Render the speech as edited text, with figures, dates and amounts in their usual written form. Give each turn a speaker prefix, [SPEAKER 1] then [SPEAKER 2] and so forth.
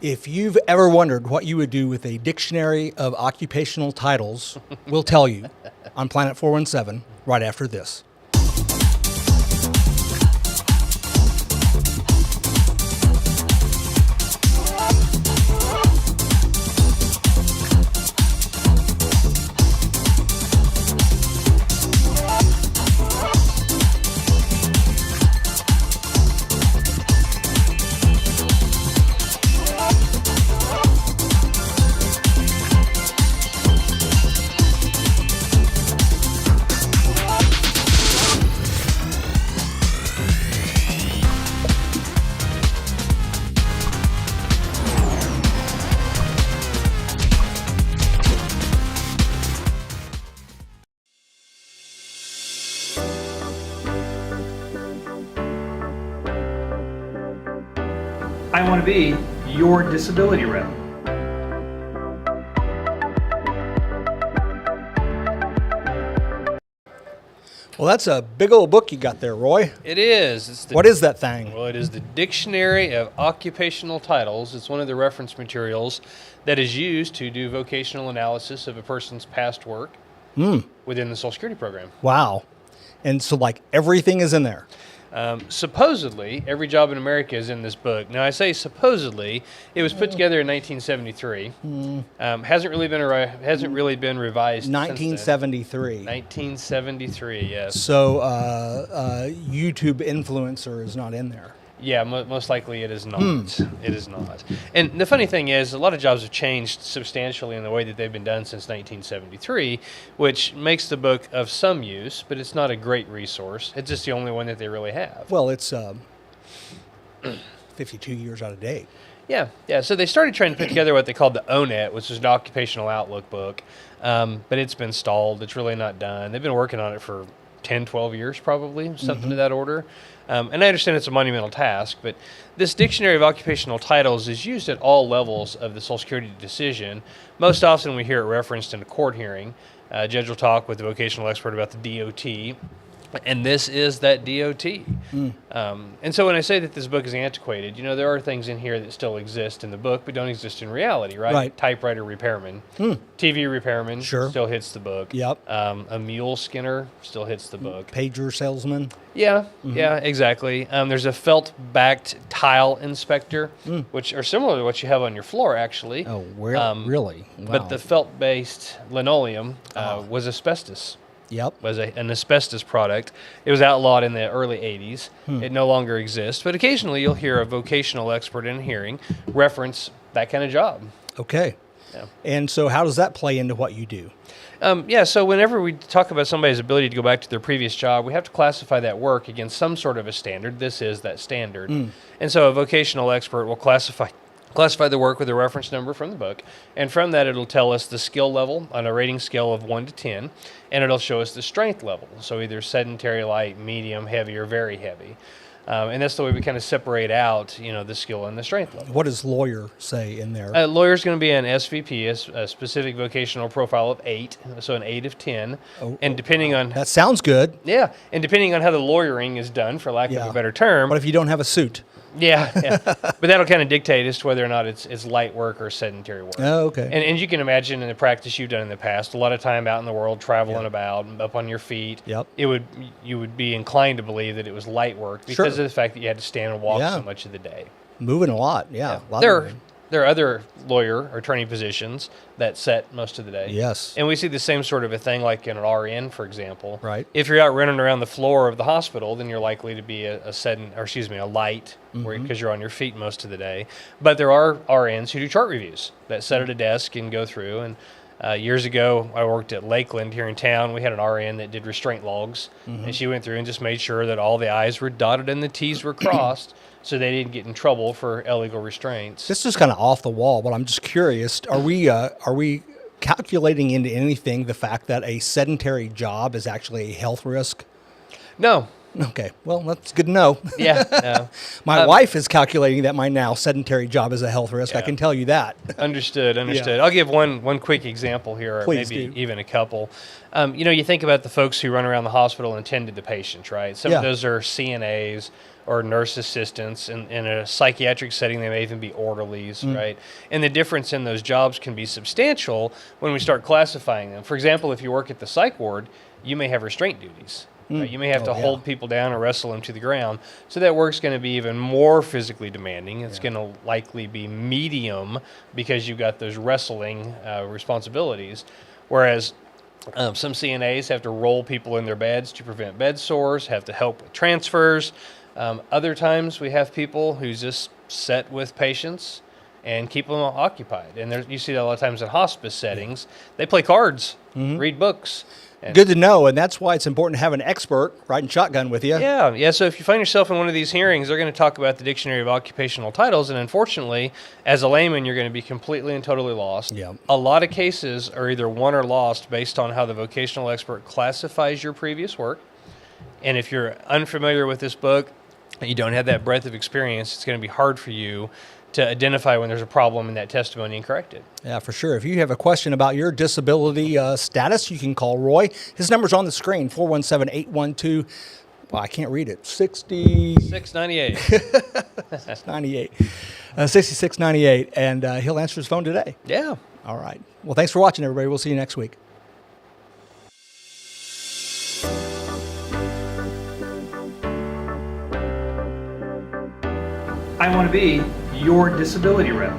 [SPEAKER 1] If you've ever wondered what you would do with a dictionary of occupational titles, we'll tell you on Planet 417 right after this.
[SPEAKER 2] I want to be your disability rep.
[SPEAKER 1] Well, that's a big old book you got there, Roy.
[SPEAKER 3] It is.
[SPEAKER 1] What is that thing?
[SPEAKER 3] Well, it is the Dictionary of Occupational Titles. It's one of the reference materials that is used to do vocational analysis of a person's past work within the Social Security program.
[SPEAKER 1] Wow. And so, like, everything is in there.
[SPEAKER 3] Supposedly, every job in America is in this book. Now, I say supposedly. It was put together in 1973. Hasn't really been revised.
[SPEAKER 1] 1973.
[SPEAKER 3] 1973, yes.
[SPEAKER 1] So, YouTube influencer is not in there.
[SPEAKER 3] Yeah, most likely it is not. It is not. And the funny thing is, a lot of jobs have changed substantially in the way that they've been done since 1973, which makes the book of some use, but it's not a great resource. It's just the only one that they really have.
[SPEAKER 1] Well, it's 52 years out of date.
[SPEAKER 3] Yeah. So they started trying to put together what they called the ONET, which is an occupational outlook book, but it's been stalled. It's really not done. They've been working on it for 10, 12 years probably, something to that order. And I understand it's a monumental task, but this Dictionary of Occupational Titles is used at all levels of the Social Security decision. Most often we hear it referenced in a court hearing. A judge will talk with the vocational expert about the DOT, and this is that DOT. And so when I say that this book is antiquated, there are things in here that still exist in the book, but don't exist in reality, right?
[SPEAKER 1] Right.
[SPEAKER 3] Typewriter repairman, TV repairman still hits the book.
[SPEAKER 1] Yep.
[SPEAKER 3] A mule skinner still hits the book.
[SPEAKER 1] Pager salesman.
[SPEAKER 3] Yeah, exactly. There's a felt-backed tile inspector, which are similar to what you have on your floor, actually.
[SPEAKER 1] Oh, really? Wow.
[SPEAKER 3] But the felt-based linoleum was asbestos.
[SPEAKER 1] Yep.
[SPEAKER 3] Was an asbestos product. It was outlawed in the early 80s. It no longer exists, but occasionally you'll hear a vocational expert in a hearing reference that kind of job.
[SPEAKER 1] Okay.
[SPEAKER 3] Yeah.
[SPEAKER 1] And so how does that play into what you do?
[SPEAKER 3] So whenever we talk about somebody's ability to go back to their previous job, we have to classify that work against some sort of a standard. This is that standard. And so a vocational expert will classify the work with a reference number from the book, and from that it'll tell us the skill level on a rating scale of 1 to 10, and it'll show us the strength level, so either sedentary, light, medium, heavy, or very heavy. And that's the way we kind of separate out, the skill and the strength level.
[SPEAKER 1] What does lawyer say in there?
[SPEAKER 3] Lawyer's going to be an SVP, a specific vocational profile of 8, so an 8 of 10. And depending on...
[SPEAKER 1] That sounds good.
[SPEAKER 3] Yeah, and depending on how the lawyering is done, for lack of a better term...
[SPEAKER 1] What if you don't have a suit?
[SPEAKER 3] Yeah. But that'll kind of dictate as to whether or not it's light work or sedentary work.
[SPEAKER 1] Oh, okay.
[SPEAKER 3] And you can imagine in the practice you've done in the past, a lot of time out in the world, traveling about, up on your feet.
[SPEAKER 1] Yep.
[SPEAKER 3] You would be inclined to believe that it was light work because of the fact that you had to stand and walk so much of the day.
[SPEAKER 1] Moving a lot, A lot
[SPEAKER 3] There are other lawyer or attorney positions that set most of the day.
[SPEAKER 1] Yes.
[SPEAKER 3] And we see the same sort of a thing like in an RN, for example.
[SPEAKER 1] Right.
[SPEAKER 3] If you're out running around the floor of the hospital, then you're likely to be a light because you're on your feet most of the day. But there are RNs who do chart reviews that sit at a desk and go through. And years ago, I worked at Lakeland here in town. We had an RN that did restraint logs. And she went through and just made sure that all the I's were dotted and the T's were crossed. So they didn't get in trouble for illegal restraints.
[SPEAKER 1] This is kind of off the wall, but I'm just curious. Are we calculating into anything the fact that a sedentary job is actually a health risk?
[SPEAKER 3] No,
[SPEAKER 1] Okay, well, that's good to know.
[SPEAKER 3] Yeah. No.
[SPEAKER 1] My wife is calculating that my now sedentary job is a health risk. I
[SPEAKER 3] Yeah.
[SPEAKER 1] can tell you that.
[SPEAKER 3] Understood. I'll give one quick example here, or
[SPEAKER 1] Please
[SPEAKER 3] maybe
[SPEAKER 1] do.
[SPEAKER 3] even a couple. You think about the folks who run around the hospital and tend to the patients, right? Some
[SPEAKER 1] Yeah.
[SPEAKER 3] of those are CNAs or nurse assistants. In a psychiatric setting, they may even be orderlies, right? And the difference in those jobs can be substantial when we start classifying them. For example, if you work at the psych ward, you may have restraint duties. Right? You may have to hold people down or wrestle them to the ground. So that work's going to be even more physically demanding. It's going to likely be medium because you've got those wrestling responsibilities. Whereas some CNAs have to roll people in their beds to prevent bed sores, have to help with transfers. Other times we have people who just sit with patients and keep them occupied. And you see that a lot of times in hospice settings. They play cards, read books. And
[SPEAKER 1] Good to know, and that's why it's important to have an expert riding shotgun with you.
[SPEAKER 3] Yeah. So if you find yourself in one of these hearings, they're going to talk about the Dictionary of Occupational Titles, and unfortunately, as a layman, you're going to be completely and totally lost.
[SPEAKER 1] Yeah.
[SPEAKER 3] A lot of cases are either won or lost based on how the vocational expert classifies your previous work. And if you're unfamiliar with this book, and you don't have that breadth of experience, it's going to be hard for you to identify when there's a problem in that testimony and correct it.
[SPEAKER 1] Yeah, for sure. If you have a question about your disability status, you can call Roy. His number's on the screen, 417-812, well, I can't read it,
[SPEAKER 3] 698.
[SPEAKER 1] 6698, and he'll answer his phone today.
[SPEAKER 3] Yeah.
[SPEAKER 1] All right. Well, thanks for watching, everybody. We'll see you next week.
[SPEAKER 2] I want to be your disability rep.